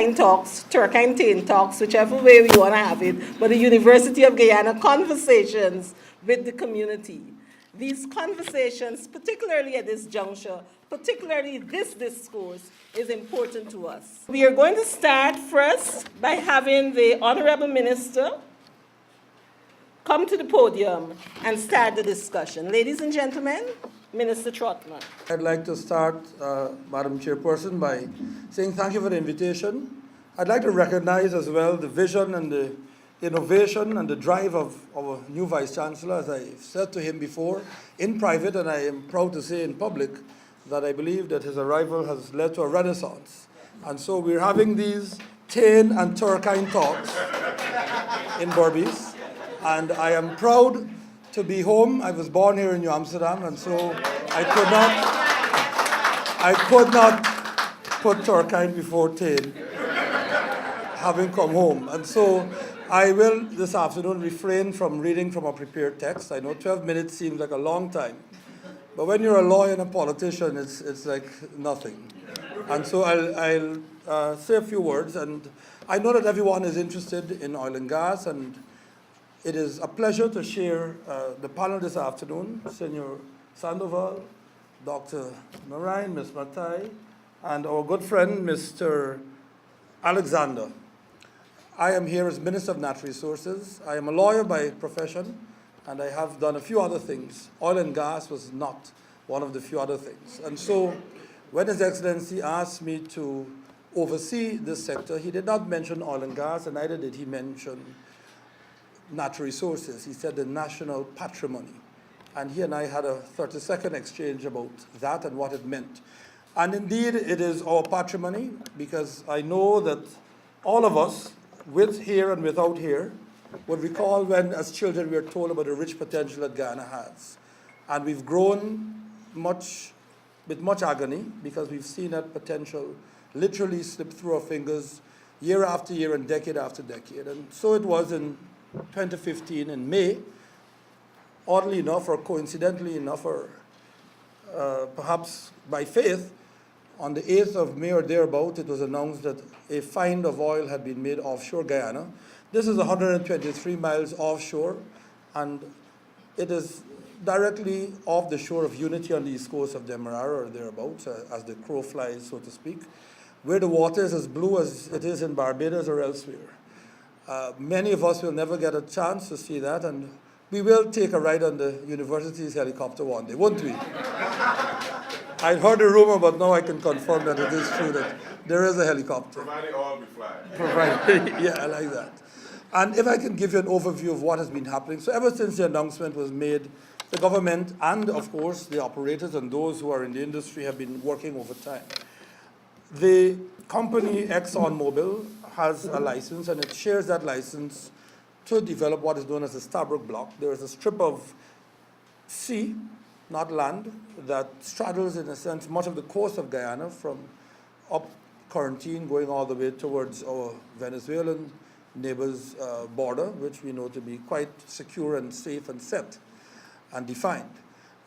Tain talks, Turkeyen Tain talks, whichever way we want to have it, but the University of Guyana conversations with the community. These conversations, particularly at this juncture, particularly this discourse, is important to us. We are going to start first by having the Honorable Minister come to the podium and start the discussion. Ladies and gentlemen, Minister Trotman. I'd like to start, Madam Chairperson, by saying thank you for the invitation. I'd like to recognize as well the vision and the innovation and the drive of our new Vice Chancellor, as I said to him before in private, and I am proud to say in public, that I believe that his arrival has led to a renaissance. And so we're having these Tain and Turkeyen talks in Berbice, and I am proud to be home. I was born here in New Amsterdam, and so I could not put Turkeyen before Tain, having come home. And so I will this afternoon refrain from reading from a prepared text. I know 12 minutes seems like a long time, but when you're a lawyer and a politician, it's like nothing. And so I'll say a few words, and I know that everyone is interested in oil and gas, and it is a pleasure to share the panel this afternoon. Senor Sandoval, Dr. Narain, Ms. Matai, and our good friend, Mr. Alexander. I am here as Minister of Natural Resources. I am a lawyer by profession, and I have done a few other things. Oil and gas was not one of the few other things. And so when His Excellency asked me to oversee this sector, he did not mention oil and gas, and neither did he mention natural resources. He said the national patrimony. And he and I had a 30-second exchange about that and what it meant. And indeed, it is our patrimony, because I know that all of us, with here and without here, would recall when, as children, we were told about the rich potential that Guyana has. And we've grown with much agony, because we've seen that potential literally slip through our fingers year after year and decade after decade. And so it was in 2015 in May, oddly enough, or coincidentally enough, or perhaps by faith, on the 8th of May or thereabout, it was announced that a find of oil had been made offshore Guyana. This is 123 miles offshore, and it is directly off the shore of Unity on the east coast of Demerara or thereabouts, as the crow flies, so to speak, where the water is as blue as it is in Barbados or elsewhere. Many of us will never get a chance to see that, and we will take a ride on the university's helicopter one day, won't we? I've heard a rumor, but now I can confirm that it is true that there is a helicopter. Provided all be flying. Provided, yeah, I like that. And if I can give you an overview of what has been happening. So ever since the announcement was made, the government and, of course, the operators and those who are in the industry have been working over time. The company ExxonMobil has a license, and it shares that license to develop what is known as the Stabroek Block. There is a strip of sea, not land, that straddles, in a sense, much of the coast of Guyana from up Quarantine going all the way towards our Venezuelan neighbors' border, which we know to be quite secure and safe and set and defined.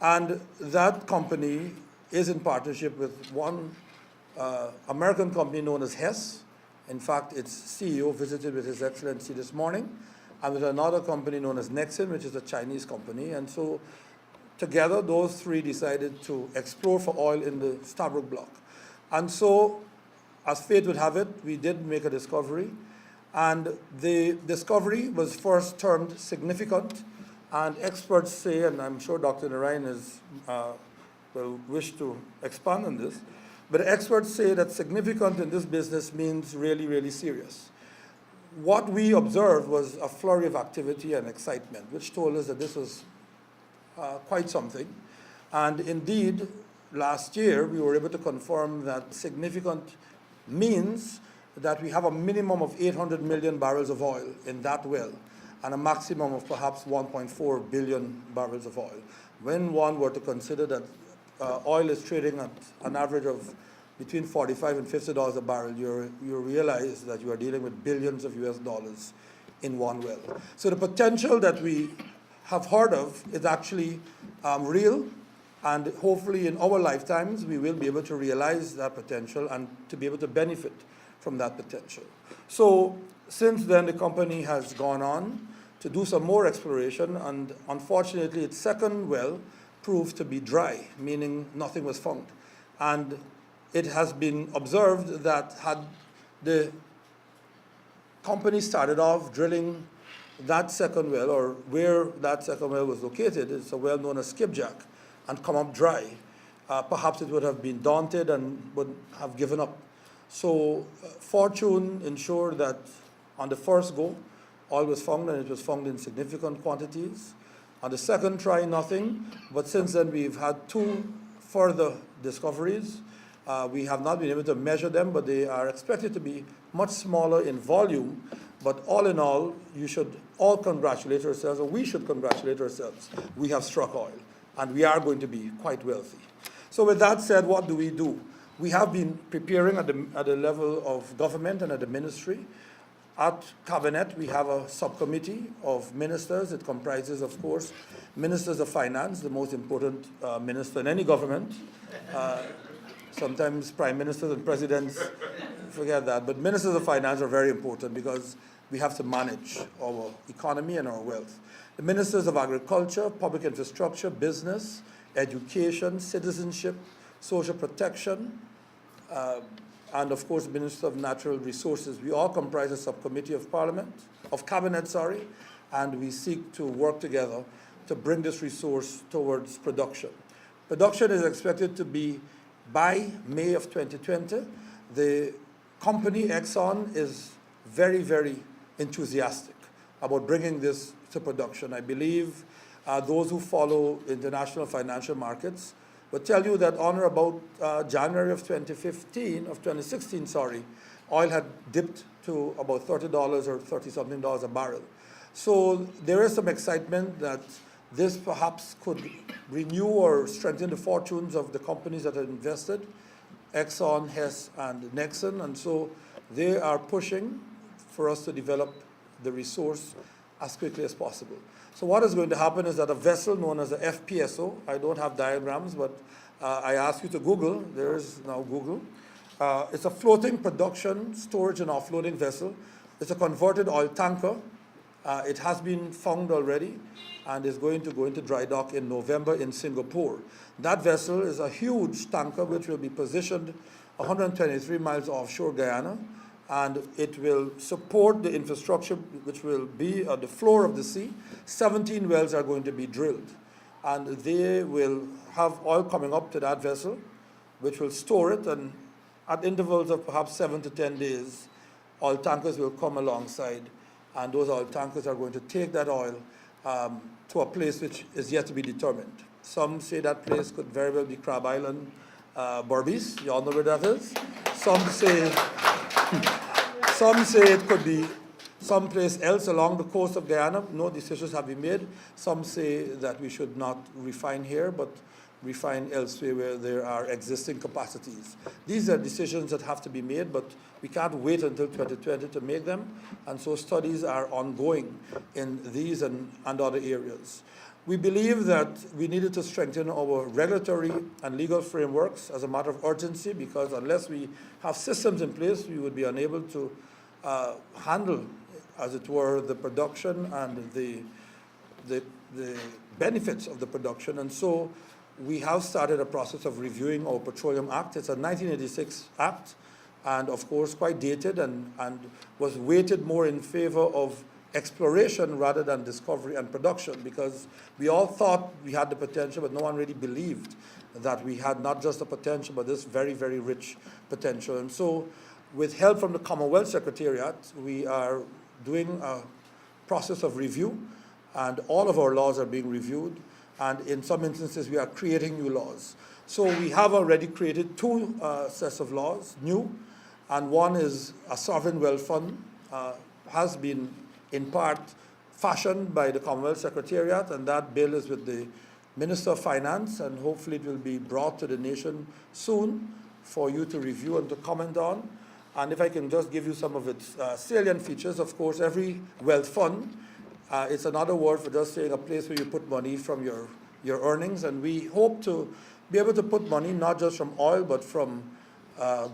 And that company is in partnership with one American company known as Hess. In fact, its CEO visited with His Excellency this morning, and with another company known as Nexen, which is a Chinese company. And so together, those three decided to explore for oil in the Stabroek Block. And so, as fate would have it, we did make a discovery. And the discovery was first termed significant. And experts say, and I'm sure Dr. Narain will wish to expand on this, but experts say that significant in this business means really, really serious. What we observed was a flurry of activity and excitement, which told us that this was quite something. And indeed, last year, we were able to confirm that significant means that we have a minimum of 800 million barrels of oil in that well, and a maximum of perhaps 1.4 billion barrels of oil. When one were to consider that oil is trading at an average of between $45 and $50 a barrel, you realize that you are dealing with billions of US dollars in one well. So the potential that we have heard of is actually real, and hopefully in our lifetimes we will be able to realize that potential and to be able to benefit from that potential. So since then, the company has gone on to do some more exploration, and unfortunately, its second well proved to be dry, meaning nothing was found. And it has been observed that had the company started off drilling that second well, or where that second well was located, it's a well known as skipjack, and come up dry, perhaps it would have been daunted and would have given up. So fortune ensured that on the first go, oil was found, and it was found in significant quantities. On the second try, nothing, but since then we've had two further discoveries. We have not been able to measure them, but they are expected to be much smaller in volume. But all in all, you should all congratulate ourselves, or we should congratulate ourselves. We have struck oil, and we are going to be quite wealthy. So with that said, what do? We have been preparing at the level of government and at the ministry. At Cabinet, we have a subcommittee of ministers. It comprises, of course, ministers of finance, the most important minister in any government. Sometimes prime ministers and presidents forget that, but ministers of finance are very important because we have to manage our economy and our wealth. The ministers of agriculture, public infrastructure, business, education, citizenship, social protection, and of course, Minister of Natural Resources. We all comprise a subcommittee of Cabinet, and we seek to work together to bring this resource towards production. Production is expected to be by May of 2020. The company, Exxon, is very, very enthusiastic about bringing this to production. I believe those who follow international financial markets will tell you that on or about January of 2016, oil had dipped to about $30 or $30-something a barrel. So there is some excitement that this perhaps could renew or strengthen the fortunes of the companies that are invested, Exxon, Hess, and Nexen, and so they are pushing for us to develop the resource as quickly as possible. So what is going to happen is that a vessel known as a FPSO, I don't have diagrams, but I ask you to Google, there is now Google. It's a floating production, storage, and offloading vessel. It's a converted oil tanker. It has been found already and is going to go into dry dock in November in Singapore. That vessel is a huge tanker which will be positioned 123 miles offshore Guyana, and it will support the infrastructure which will be at the floor of the sea. 17 wells are going to be drilled, and they will have oil coming up to that vessel, which will store it, and at intervals of perhaps 7 to 10 days, oil tankers will come alongside, and those oil tankers are going to take that oil to a place which is yet to be determined. Some say that place could very well be Crab Island, Berbice. You all know where that is. Some say it could be someplace else along the coast of Guyana. No decisions have been made. Some say that we should not refine here, but refine elsewhere where there are existing capacities. These are decisions that have to be made, but we can't wait until 2020 to make them, and so studies are ongoing in these and other areas. We believe that we needed to strengthen our regulatory and legal frameworks as a matter of urgency, because unless we have systems in place, we would be unable to handle, as it were, the production and the benefits of the production. And so we have started a process of reviewing our Petroleum Act. It's a 1986 act, and of course quite dated, and was weighted more in favor of exploration rather than discovery and production, because we all thought we had the potential, but no one really believed that we had not just the potential, but this very, very rich potential. And so with help from the Commonwealth Secretariat, we are doing a process of review, and all of our laws are being reviewed, and in some instances we are creating new laws. So we have already created two sets of laws, new, and one is a sovereign wealth fund, has been in part fashioned by the Commonwealth Secretariat, and that bill is with the Minister of Finance, and hopefully it will be brought to the nation soon for you to review and to comment on. And if I can just give you some of its salient features, of course, every wealth fund, it's another word for just saying a place where you put money from your earnings, and we hope to be able to put money not just from oil, but from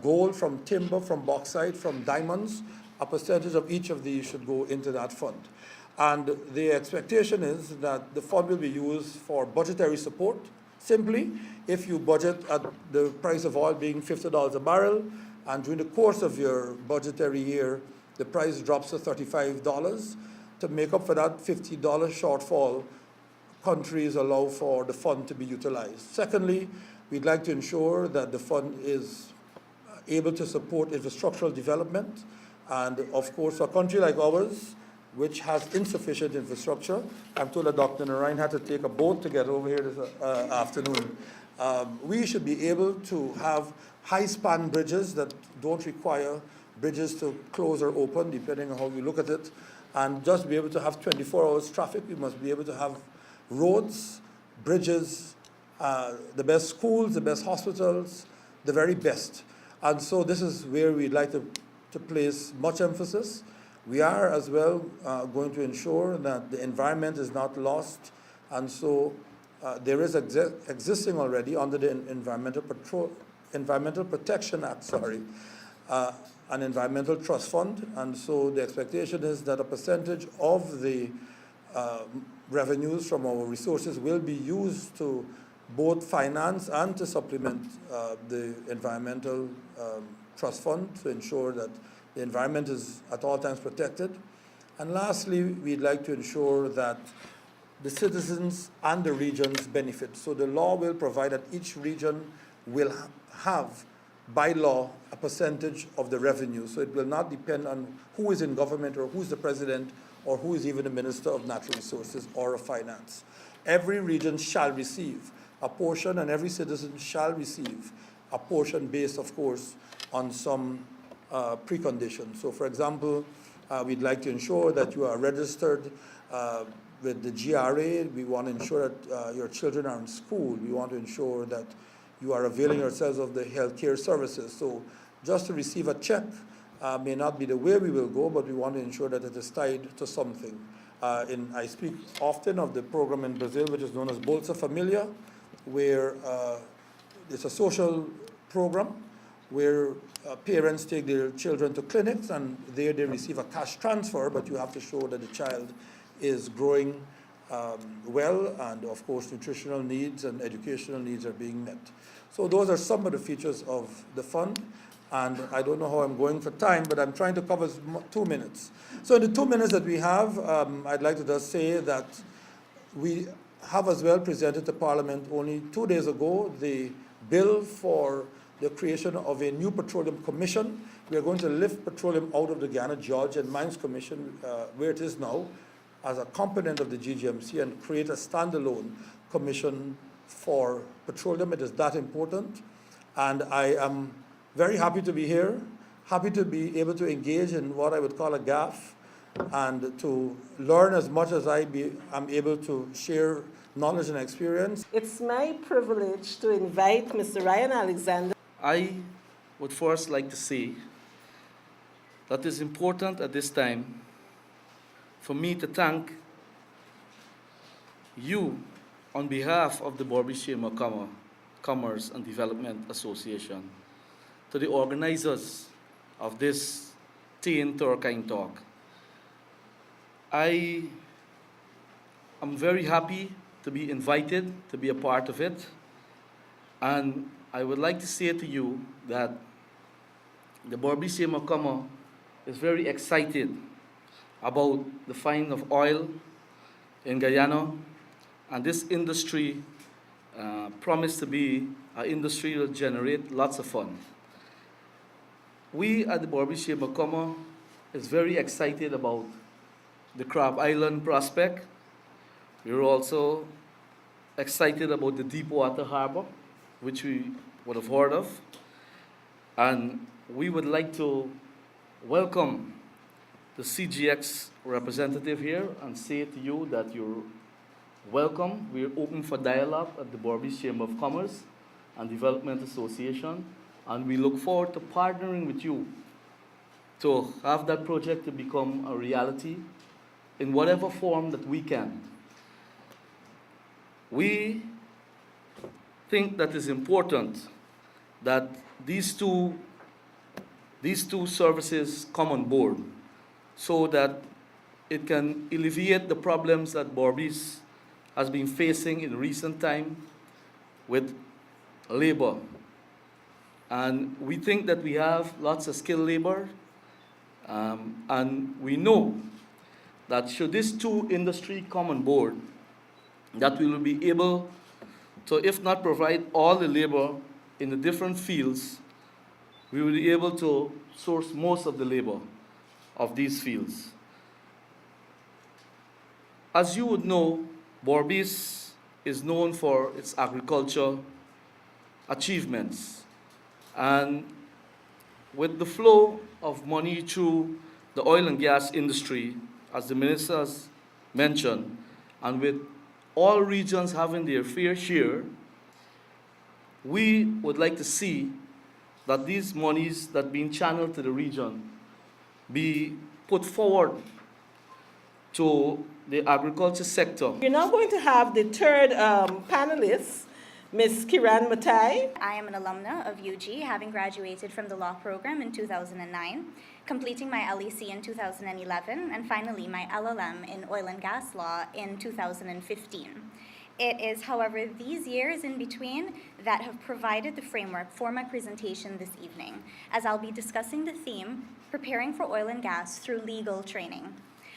gold, from timber, from bauxite, from diamonds. A percentage of each of these should go into that fund. And the expectation is that the fund will be used for budgetary support. Simply, if you budget at the price of oil being $50 a barrel, and during the course of your budgetary year, the price drops to $35, to make up for that $50 shortfall, countries allow for the fund to be utilized. Secondly, we'd like to ensure that the fund is able to support infrastructural development. And of course, a country like ours, which has insufficient infrastructure, I'm told that Dr. Narayan had to take a boat to get over here this afternoon. We should be able to have high-span bridges that don't require bridges to close or open, depending on how you look at it, and just be able to have 24 hours traffic. We must be able to have roads, bridges, the best schools, the best hospitals, the very best. And so this is where we'd like to place much emphasis. We are as well going to ensure that the environment is not lost, and so there is existing already under the Environmental Protection Act, an environmental trust fund, and so the expectation is that a percentage of the revenues from our resources will be used to both finance and to supplement the environmental trust fund to ensure that the environment is at all times protected. And lastly, we'd like to ensure that the citizens and the regions benefit. So the law will provide that each region will have, by law, a percentage of the revenue. So it will not depend on who is in government or who's the president or who is even the Minister of Natural Resources or of Finance. Every region shall receive a portion, and every citizen shall receive a portion based, of course, on some preconditions. So, for example, we'd like to ensure that you are registered with the GRA. We want to ensure that your children are in school. We want to ensure that you are availing yourselves of the healthcare services. So just to receive a check may not be the way we will go, but we want to ensure that it is tied to something. I speak often of the program in Brazil, which is known as Bolsa Familia, where it's a social program where parents take their children to clinics, and there they receive a cash transfer, but you have to show that the child is growing well, and of course nutritional needs and educational needs are being met. So those are some of the features of the fund, and I don't know how I'm going for time, but I'm trying to cover 2 minutes. So in the 2 minutes that we have, I'd like to just say that we have as well presented to Parliament only 2 days ago the bill for the creation of a new petroleum commission. We are going to lift petroleum out of the Guyana Geology and Mines Commission, where it is now, as a component of the GGMC, and create a standalone commission for petroleum. It is that important. And I am very happy to be here, happy to be able to engage in what I would call a gaffe, and to learn as much as I'm able to share knowledge and experience. It's my privilege to invite Mr. Ryan Alexander. I would first like to say that it's important at this time for me to thank you on behalf of the Borby Chamber Commerce and Development Association, to the organizers of this Tain Turkeyen talk. I am very happy to be invited to be a part of it, and I would like to say to you that the Borby Chamber Commerce is very excited about the find of oil in Guyana, and this industry promised to be an industry that will generate lots of fun. We at the Borby Chamber Commerce is very excited about the Crab Island prospect. We're also excited about the Deepwater Harbor, which we would have heard of, and we would like to welcome the CGX representative here and say to you that you're welcome. We're open for dialogue at the Borby Chamber of Commerce and Development Association, and we look forward to partnering with you to have that project to become a reality in whatever form that we can. We think that it's important that these two services come on board so that it can alleviate the problems that Berbice has been facing in recent time with labor. And we think that we have lots of skilled labor, and we know that should these two industries come on board, that we will be able to, if not provide all the labor in the different fields, we will be able to source most of the labor of these fields. As you would know, Berbice is known for its agriculture achievements. And with the flow of money through the oil and gas industry, as the ministers mentioned, and with all regions having their fair share, we would like to see that these monies that being channeled to the region be put forward to the agriculture sector. We're now going to have the third panelist, Ms. Kiran Matai. I am an alumna of UG, having graduated from the law program in 2009, completing my LEC in 2011, and finally my LLM in oil and gas law in 2015. It is, however, these years in between that have provided the framework for my presentation this evening, as I'll be discussing the theme, preparing for oil and gas through legal training.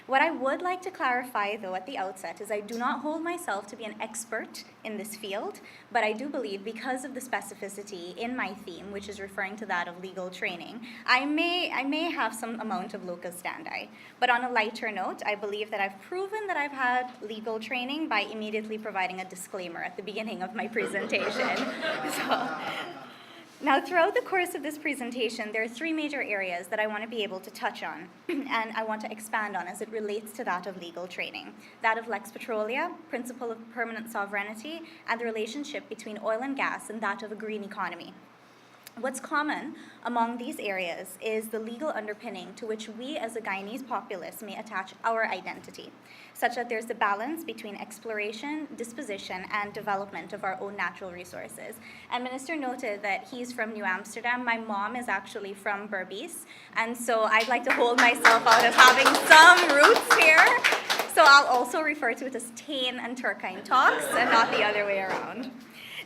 What I would like to clarify, though, at the outset is I do not hold myself to be an expert in this field, but I do believe because of the specificity in my theme, which is referring to that of legal training, I may have some amount of locus standi. But on a lighter note, I believe that I've proven that I've had legal training by immediately providing a disclaimer at the beginning of my presentation. Now, throughout the course of this presentation, there are three major areas that I want to be able to touch on and I want to expand on as it relates to that of legal training. That of lex petrolia, principle of permanent sovereignty, and the relationship between oil and gas and that of a green economy. What's common among these areas is the legal underpinning to which we as a Guyanese populace may attach our identity, such that there's a balance between exploration, disposition, and development of our own natural resources. And Minister noted that he's from New Amsterdam. My mom is actually from Berbice, and so I'd like to hold myself out as having some roots here. So I'll also refer to it as Tain and Turkeyen talks and not the other way around.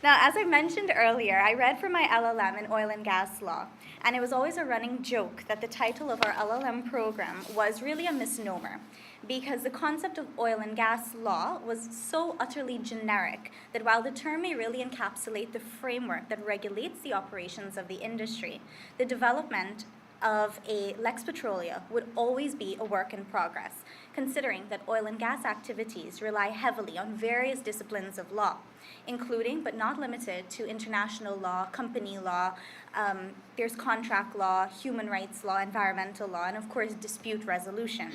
Now, as I mentioned earlier, I read for my LLM in oil and gas law, and it was always a running joke that the title of our LLM program was really a misnomer, because the concept of oil and gas law was so utterly generic that while the term may really encapsulate the framework that regulates the operations of the industry, the development of a lex petrolia would always be a work in progress, considering that oil and gas activities rely heavily on various disciplines of law, including but not limited to international law, company law, there's contract law, human rights law, environmental law, and of course dispute resolution.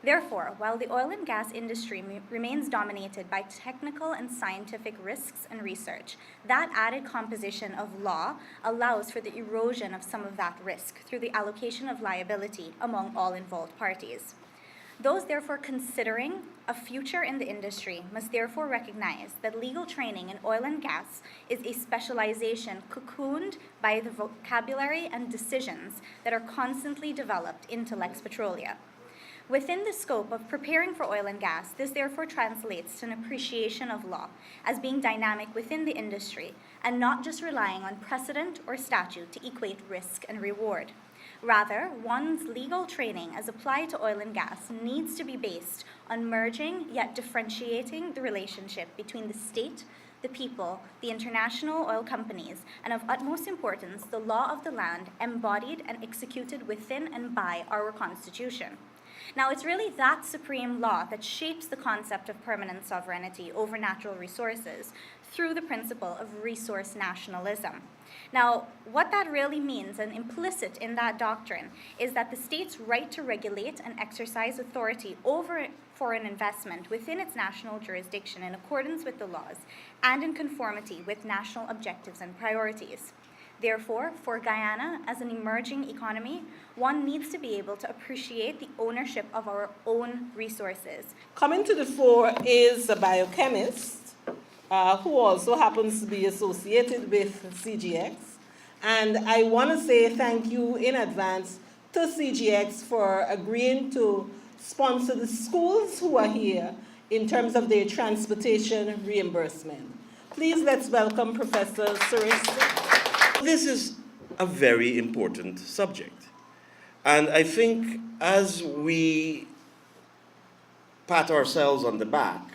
Therefore, while the oil and gas industry remains dominated by technical and scientific risks and research, that added composition of law allows for the erosion of some of that risk through the allocation of liability among all involved parties. Those therefore considering a future in the industry must therefore recognize that legal training in oil and gas is a specialization cocooned by the vocabulary and decisions that are constantly developed into lex petrolia. Within the scope of preparing for oil and gas, this therefore translates to an appreciation of law as being dynamic within the industry and not just relying on precedent or statute to equate risk and reward. Rather, one's legal training as applied to oil and gas needs to be based on merging yet differentiating the relationship between the state, the people, the international oil companies, and of utmost importance, the law of the land embodied and executed within and by our Constitution. Now, it's really that supreme law that shapes the concept of permanent sovereignty over natural resources through the principle of resource nationalism. Now, what that really means, and implicit in that doctrine, is that the state's right to regulate and exercise authority over foreign investment within its national jurisdiction in accordance with the laws and in conformity with national objectives and priorities. Therefore, for Guyana, as an emerging economy, one needs to be able to appreciate the ownership of our own resources. Coming to the fore is a biochemist who also happens to be associated with CGX, And I want to say thank you in advance to CGX for agreeing to sponsor the schools who are here in terms of their transportation reimbursement. Please let's welcome Professor Suresh. This is a very important subject. And I think as we pat ourselves on the back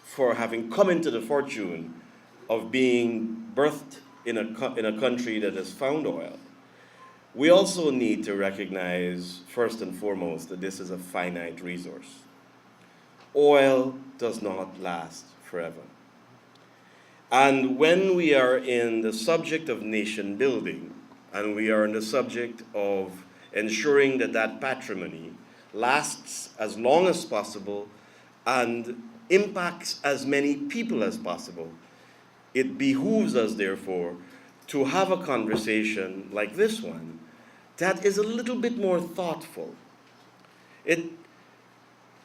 for having come into the fortune of being birthed in a country that has found oil, we also need to recognize, first and foremost, that this is a finite resource. Oil does not last forever. And when we are in the subject of nation building, and we are in the subject of ensuring that that patrimony lasts as long as possible and impacts as many people as possible, it behooves us, therefore, to have a conversation like this one that is a little bit more thoughtful. It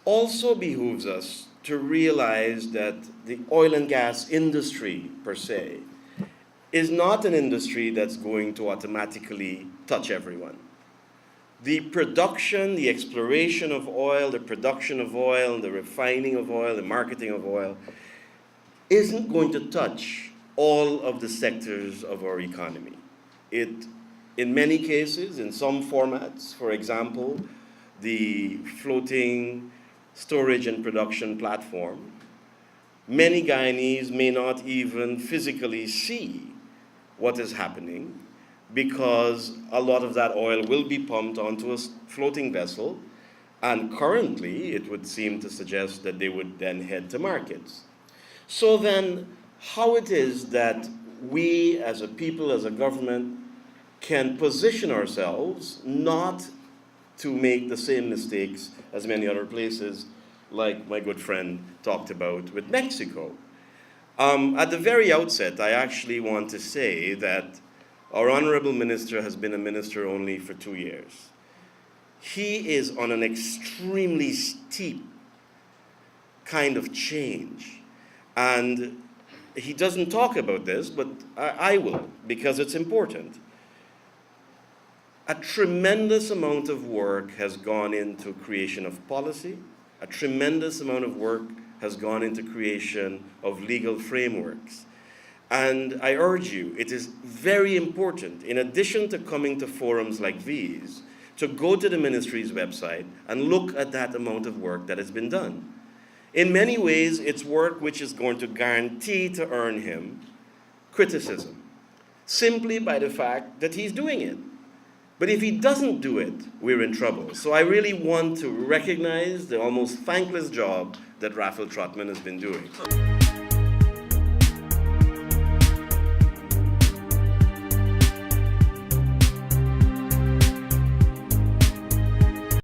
also behooves us to realize that the oil and gas industry, per se, is not an industry that's going to automatically touch everyone. The production, the exploration of oil, the production of oil, the refining of oil, the marketing of oil, isn't going to touch all of the sectors of our economy. It, in many cases, in some formats, for example, the floating storage and production platform, many Guyanese may not even physically see what is happening because a lot of that oil will be pumped onto a floating vessel, and currently it would seem to suggest that they would then head to markets. So then, how it is that we as a people, as a government, can position ourselves not to make the same mistakes as many other places, like my good friend talked about with Mexico. At the very outset, I actually want to say that our honorable minister has been a minister only for 2 years. He is on an extremely steep kind of change. And he doesn't talk about this, but I will, because it's important. A tremendous amount of work has gone into creation of policy. A tremendous amount of work has gone into creation of legal frameworks. And I urge you, it is very important, in addition to coming to forums like these, to go to the ministry's website and look at that amount of work that has been done. In many ways, it's work which is going to guarantee to earn him criticism, simply by the fact that he's doing it. But if he doesn't do it, we're in trouble. So I really want to recognize the almost thankless job that Raphael Trotman has been doing.